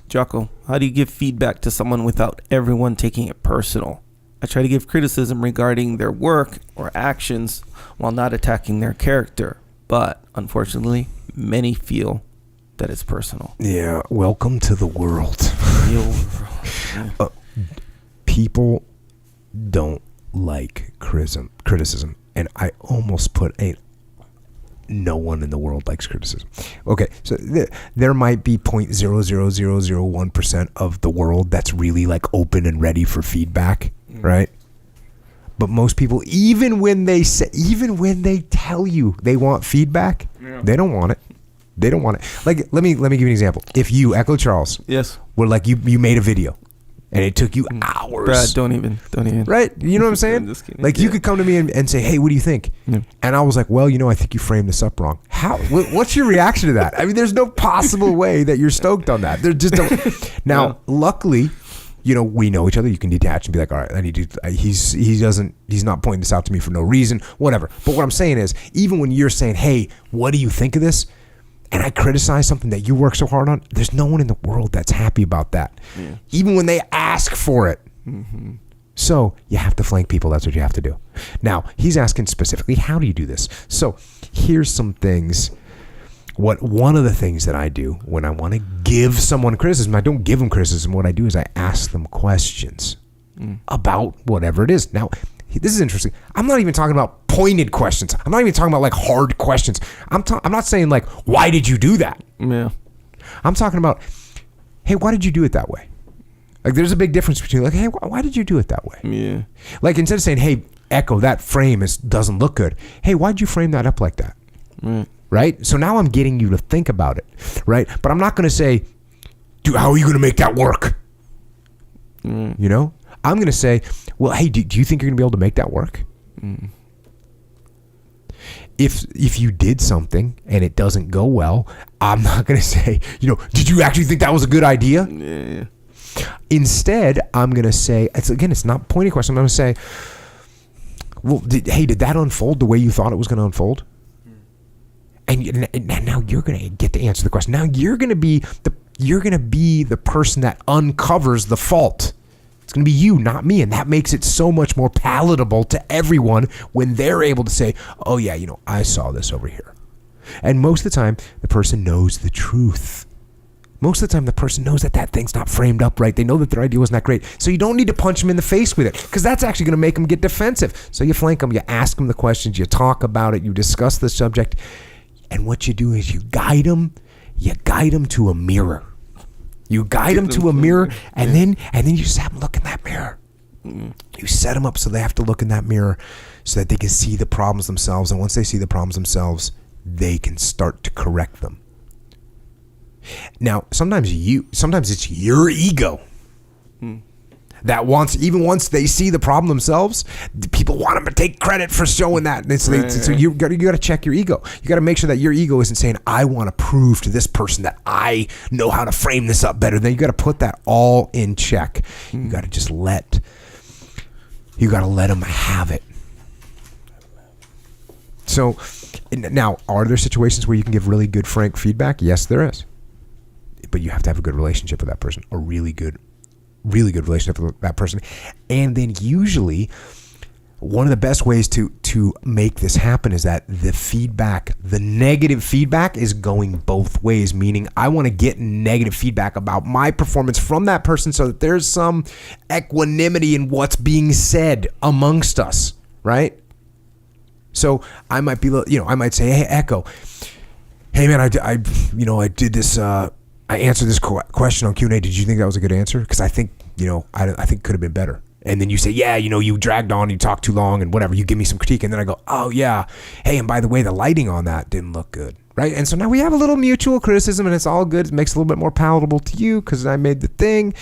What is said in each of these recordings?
Jocko, how do you give feedback to someone without everyone taking it personal? I try to give criticism regarding their work or actions while not attacking their character, but unfortunately, many feel that it's personal. Yeah, welcome to the world. People don't like criticism, and I almost put no one in the world likes criticism. Okay, so there might be 0.00001% of the world that's really like open and ready for feedback, right? But most people, even when they tell you they want feedback, they don't want it. They don't want it. Like, let me give you an example. If you, Echo Charles, yes, were like you made a video, and it took you hours. Brad, don't even. Right? You know what I'm saying? Like, you could come to me and say, hey, what do you think? Yeah. And I was like, well, I think you framed this up wrong. How? What's your reaction to that? I mean, there's no possible way that you're stoked on that. There just don't. Now, luckily, we know each other. You can detach and be like, all right, I need to. He's not pointing this out to me for no reason, whatever. But what I'm saying is, even when you're saying, hey, what do you think of this? And I criticize something that you work so hard on, there's no one in the world that's happy about that. Yeah. Even when they ask for it. Mm-hmm. So you have to flank people. That's what you have to do. Now, he's asking specifically, how do you do this? So here's some things. One of the things that I do when I want to give someone criticism, I don't give them criticism. What I do is I ask them questions about whatever it is. Now, this is interesting. I'm not even talking about pointed questions. I'm not even talking about like hard questions. I'm not saying like, why did you do that? Yeah. I'm talking about, hey, why did you do it that way? Like, there's a big difference between like, hey, why did you do it that way? Yeah. Like, instead of saying, hey, Echo, that frame doesn't look good. Hey, why'd you frame that up like that? Right? So now I'm getting you to think about it. Right? But I'm not going to say, dude, how are you going to make that work? I'm going to say, well, hey, do you think you're going to be able to make that work? If you did something and it doesn't go well, I'm not going to say, did you actually think that was a good idea? Yeah. Instead, I'm going to say, it's not a pointed question. I'm going to say, well, did that unfold the way you thought it was going to unfold? And now you're going to get to answer the question. Now you're going to be the person that uncovers the fault. It's going to be you, not me. And that makes it so much more palatable to everyone when they're able to say, oh, yeah, I saw this over here. And most of the time, the person knows the truth. Most of the time, the person knows that thing's not framed up right. They know that their idea wasn't that great. So you don't need to punch them in the face with it, because that's actually going to make them get defensive. So you flank them, you ask them the questions, you talk about it, you discuss the subject. And what you do is you guide them to a mirror. You guide them to a mirror, and then you just have them look in that mirror. You set them up so they have to look in that mirror so that they can see the problems themselves. And once they see the problems themselves, they can start to correct them. Now, sometimes it's your ego that even once they see the problem themselves, people want them to take credit for showing that. So you got to check your ego. You got to make sure that your ego isn't saying, I want to prove to this person that I know how to frame this up better. Then you got to put that all in check. You got to just let them have it. So now, are there situations where you can give really good, frank feedback? Yes, there is. But you have to have a good relationship with that person, a really good relationship with that person. And then usually one of the best ways to make this happen is that the negative feedback is going both ways, meaning I want to get negative feedback about my performance from that person so that there's some equanimity in what's being said amongst us, right? So I might say, hey, Echo, hey man, I did this, I answered this question on Q&A. Did you think that was a good answer? Because I think, I think could have been better. And then you say, yeah, you dragged on, you talked too long and whatever. You give me some critique. And then I go, oh, yeah. Hey, and by the way, the lighting on that didn't look good. Right? And so now we have a little mutual criticism and it's all good. It makes it a little bit more palatable to you because I made the thing.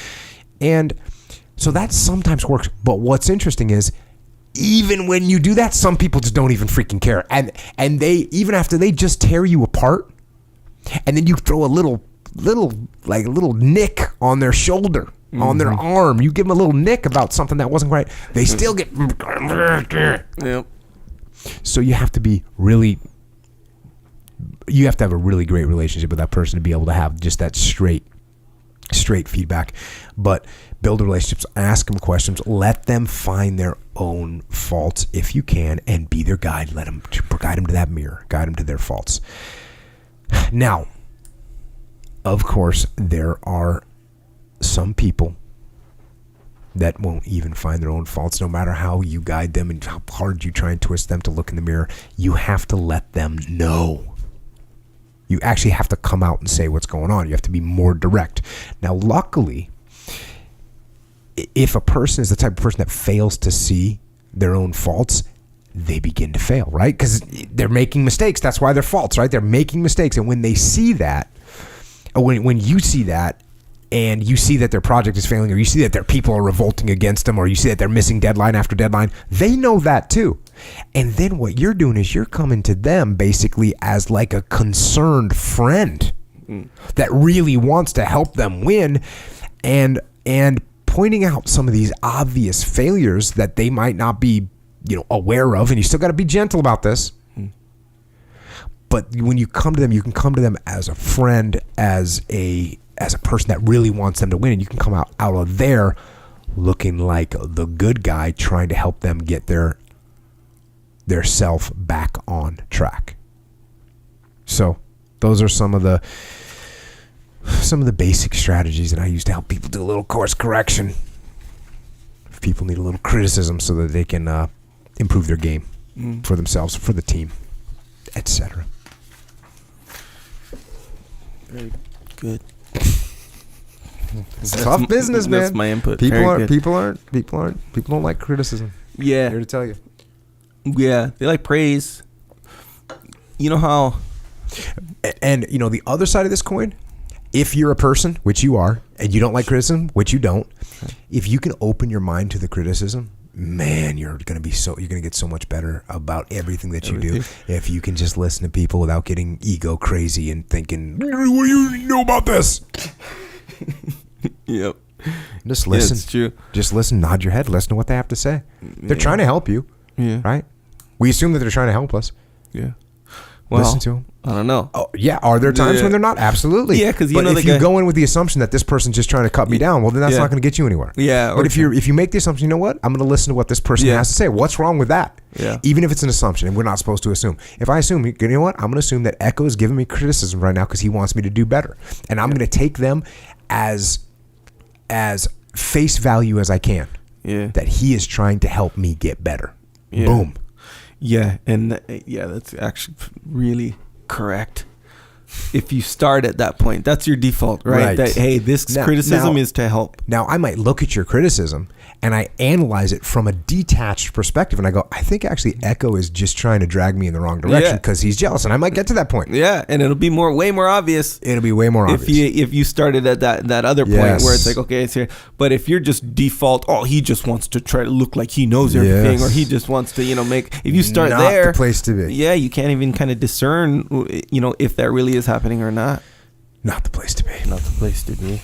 And so that sometimes works. But what's interesting is even when you do that, some people just don't even freaking care. And they, even after they just tear you apart, and then you throw a little nick on their shoulder, on their arm. You give them a little nick about something that wasn't right. They still get. Yep. So you have to have a really great relationship with that person to be able to have just that straight straight feedback, but build relationships, ask them questions, let them find their own faults if you can, and be their guide. Guide them to that mirror, guide them to their faults. Now, of course, there are some people that won't even find their own faults, no matter how you guide them and how hard you try and twist them to look in the mirror. You have to let them know. You actually have to come out and say what's going on. You have to be more direct. Now, luckily, if a person is the type of person that fails to see their own faults, they begin to fail, right? Because they're making mistakes. That's why they're faults, right? They're making mistakes. And when they see that, when you see that, and you see that their project is failing, or you see that their people are revolting against them, or you see that they're missing deadline after deadline, they know that too. And then what you're doing is you're coming to them basically as like a concerned friend that really wants to help them win, and pointing out some of these obvious failures that they might not be, aware of. And you still got to be gentle about this. But when you come to them, you can come to them as a friend, as a person that really wants them to win, and you can come out of there looking like the good guy trying to help them get their self back on track. So those are some of the basic strategies that I use to help people do a little course correction. If people need a little criticism so that they can improve their game for themselves, for the team, etc. Very good. It's tough business, man. That's my input. People don't like criticism. Yeah. I'm here to tell you. Yeah, they like praise. You know how? And the other side of this coin, if you're a person, which you are, and you don't like criticism, which you don't, if you can open your mind to the criticism, man, you're gonna get so much better about everything that you do. If you can just listen to people without getting ego crazy and thinking, what do you know about this? Yep. Just listen. Yeah, it's true. Just listen, nod your head, listen to what they have to say. They're trying to help you. Yeah. Right? We assume that they're trying to help us. Yeah. Well, listen to them. I don't know. Oh, yeah. Are there times when they're not? Absolutely. Yeah, because if you go in with the assumption that this person's just trying to cut me down, well, then that's not going to get you anywhere. Yeah. But if you make the assumption, you know what? I'm going to listen to what this person has to say. What's wrong with that? Yeah. Even if it's an assumption, and we're not supposed to assume. If I assume, you know what? I'm going to assume that Echo is giving me criticism right now because he wants me to do better, and I'm going to take them as face value as I can. Yeah. That he is trying to help me get better. Yeah. Boom. Yeah, and that's actually really correct. If you start at that point, that's your default, right? That, hey, this criticism is to help. Now, I might look at your criticism and I analyze it from a detached perspective, and I go, I think actually Echo is just trying to drag me in the wrong direction because he's jealous, and I might get to that point. Yeah, and it'll be way more obvious. It'll be way more obvious if you started at that other point where it's like, okay, it's here. But if you're just default, he just wants to try to look like he knows everything, or he just wants to, make. If you start not there, the place to be. Yeah, you can't even kind of discern, if that really is happening or not. Not the place to be. Not the place to be.